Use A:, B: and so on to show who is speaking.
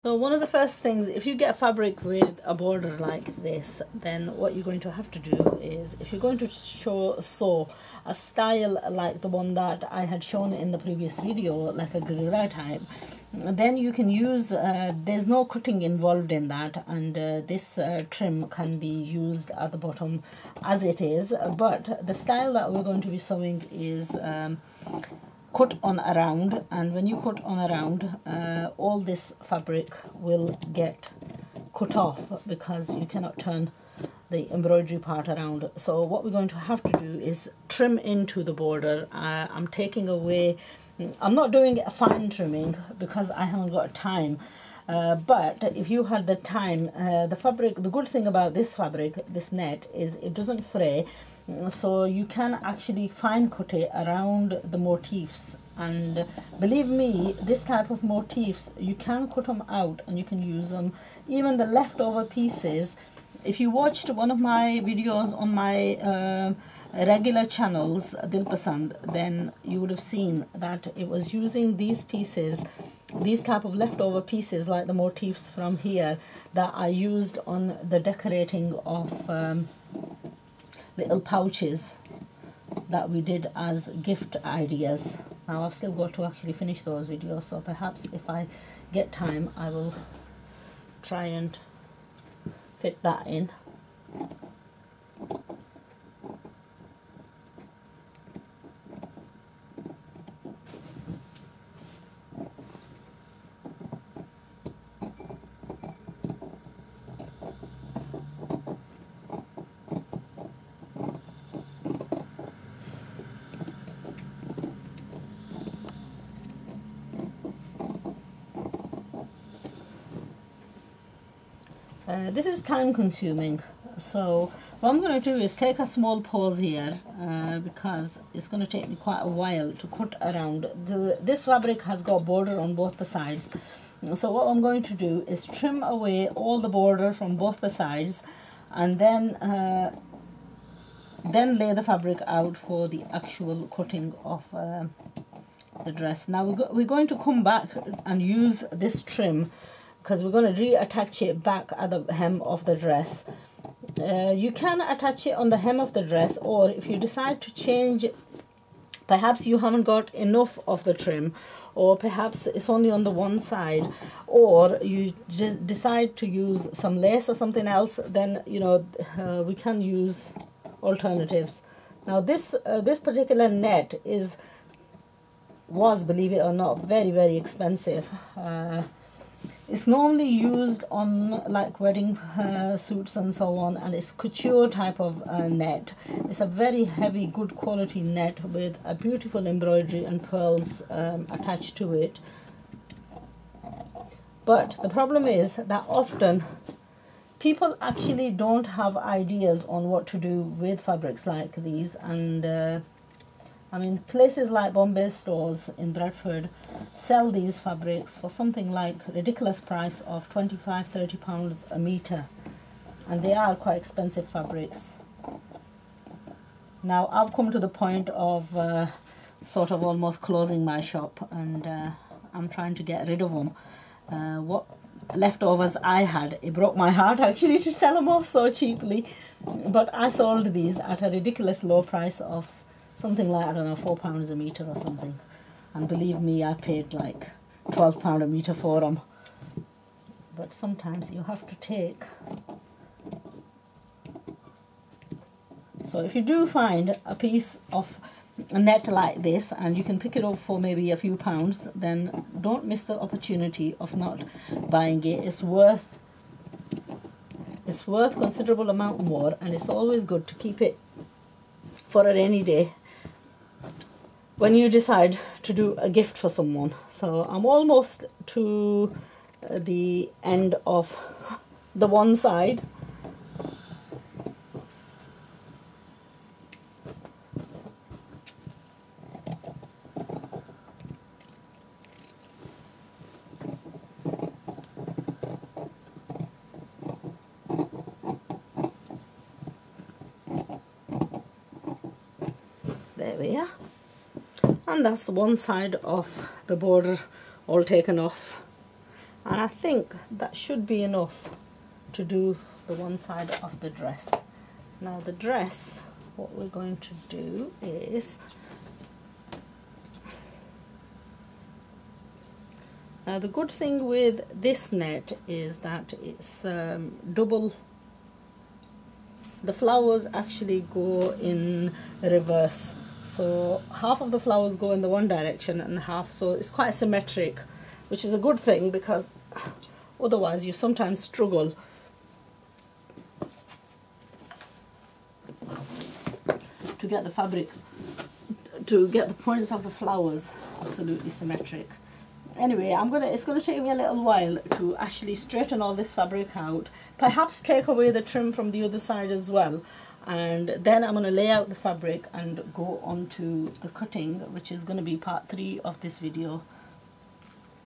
A: So one of the first things, if you get fabric with a border like this, then what you're going to have to do is, if you're going to sew a style like the one that I had shown in the previous video, like a guerrilla type, then you can use, there's no cutting involved in that, and this trim can be used at the bottom as it is. But the style that we're going to be sewing is cut on around, and when you cut on around, all this fabric will get cut off because you cannot turn the embroidery part around. So what we're going to have to do is trim into the border. I'm taking away, I'm not doing a fine trimming because I haven't got time. But if you had the time, the fabric, the good thing about this fabric, this net, is it doesn't fray. So you can actually fine cut it around the motifs, and believe me, this type of motifs, you can cut them out and you can use them. Even the leftover pieces, if you watched one of my videos on my regular channels, Dilpasand, then you would have seen that it was using these pieces, these type of leftover pieces like the motifs from here, that I used on the decorating of little pouches that we did as gift ideas. Now I've still got to actually finish those videos, so perhaps if I get time I will try and fit that in. This is time consuming, so what I'm going to do is take a small pause here because it's going to take me quite a while to cut around. This fabric has got border on both the sides, so what I'm going to do is trim away all the border from both the sides, and then lay the fabric out for the actual cutting of the dress. Now we're going to come back and use this trim because we're going to reattach it back at the hem of the dress. You can attach it on the hem of the dress, or if you decide to change, perhaps you haven't got enough of the trim, or perhaps it's only on the one side, or you just decide to use some lace or something else, then you know we can use alternatives. Now this particular net was, believe it or not, very expensive. It's normally used on like wedding suits and so on, and it's couture type of net. It's a very heavy, good quality net with a beautiful embroidery and pearls attached to it. But the problem is that often people actually don't have ideas on what to do with fabrics like these, and I mean, places like Bombay stores in Bradford sell these fabrics for something like ridiculous price of £25–30 a metre, and they are quite expensive fabrics. Now I've come to the point of sort of almost closing my shop, and I'm trying to get rid of them. What leftovers I had, it broke my heart actually to sell them off so cheaply, but I sold these at a ridiculous low price of something like, I don't know, £4 a metre or something. And believe me, I paid like £12 a metre for them. But sometimes you have to take. So if you do find a piece of a net like this and you can pick it up for maybe a few pounds, then don't miss the opportunity of not buying it. It's worth considerable amount more, and it's always good to keep it for a rainy day when you decide to do a gift for someone. So I'm almost to the end of the one side. There we are. And that's the one side of the border all taken off. And I think that should be enough to do the one side of the dress. Now the dress, what we're going to do is, now the good thing with this net is that it's double. The flowers actually go in reverse, so half of the flowers go in the one direction and half, so it's quite symmetric, which is a good thing, because otherwise you sometimes struggle to get the fabric, to get the points of the flowers absolutely symmetric. Anyway, it's gonna take me a little while to actually straighten all this fabric out, perhaps take away the trim from the other side as well, and then I'm gonna lay out the fabric and go on to the cutting, which is gonna be part 3 of this video.